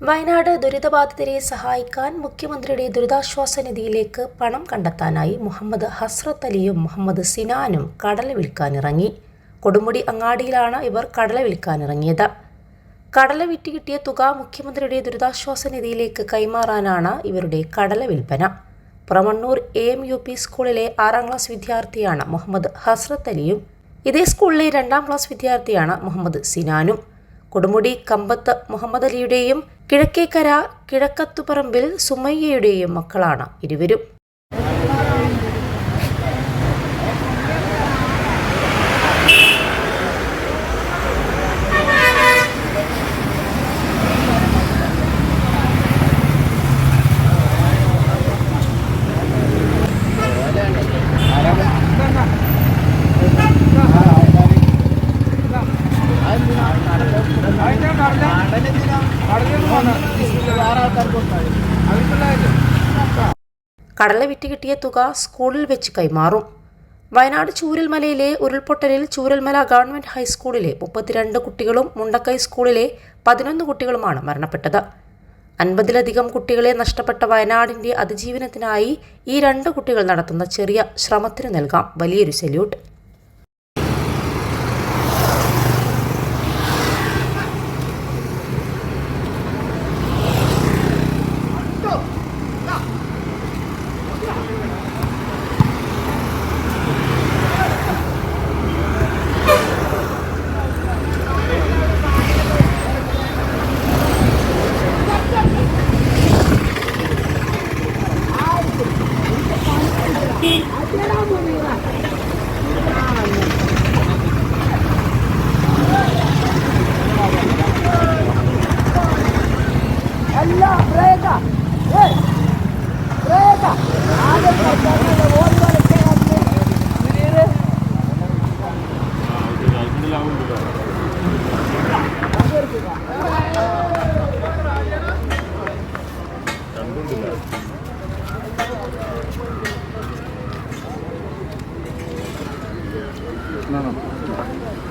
വയനാട് ദുരിതബാധിതരെ സഹായിക്കാൻ മുഖ്യമന്ത്രിയുടെ ദുരിതാശ്വാസ നിധിയിലേക്ക് പണം കണ്ടെത്താനായി മുഹമ്മദ് ഹസ്രത്ത് അലിയും മുഹമ്മദ് സിനാനും കടല വിൽക്കാനിറങ്ങി. കൊടുമുടി അങ്ങാടിയിലാണ് ഇവർ കടല വിൽക്കാനിറങ്ങിയത്. കടല വിറ്റ് കിട്ടിയ തുക മുഖ്യമന്ത്രിയുടെ ദുരിതാശ്വാസ നിധിയിലേക്ക് കൈമാറാനാണ് ഇവരുടെ കടല വിൽപ്പന. പുറമണ്ണൂർ AMUP സ്കൂളിലെ 6ാം ക്ലാസ് വിദ്യാർത്ഥിയാണ് മുഹമ്മദ് ഹസ്രത്ത് അലിയും. ഇതേ സ്കൂളിലെ 2ാം ക്ലാസ് വിദ്യാർത്ഥിയാണ് മുഹമ്മദ് സിനാനും. കൊടുമുടി കമ്പത്ത് മുഹമ്മദ് അലിയുടെയും കിഴക്കേക്കര കിഴക്കത്തുപറമ്പിൽ സുമയ്യയുടെയും മക്കളാണ് ഇരുവരും. കടല വിറ്റ് കിട്ടിയ തുക സ്കൂളിൽ വെച്ച് കൈമാറും. വയനാട് ചൂരൽമലയിലെ ഉരുൾപൊട്ടലിൽ ചൂരൽമല ഗവൺമെന്റ് ഹൈസ്കൂളിലെ 32 കുട്ടികളും മുണ്ടക്കൈ സ്കൂളിലെ 11 കുട്ടികളുമാണ് മരണപ്പെട്ടത്. 50ലധികം കുട്ടികളെ നഷ്ടപ്പെട്ട വയനാടിന്റെ അതിജീവനത്തിനായി ഈ 2 കുട്ടികൾ നടത്തുന്ന ചെറിയ ശ്രമത്തിന് നൽകാം വലിയൊരു സല്യൂട്ട്. No.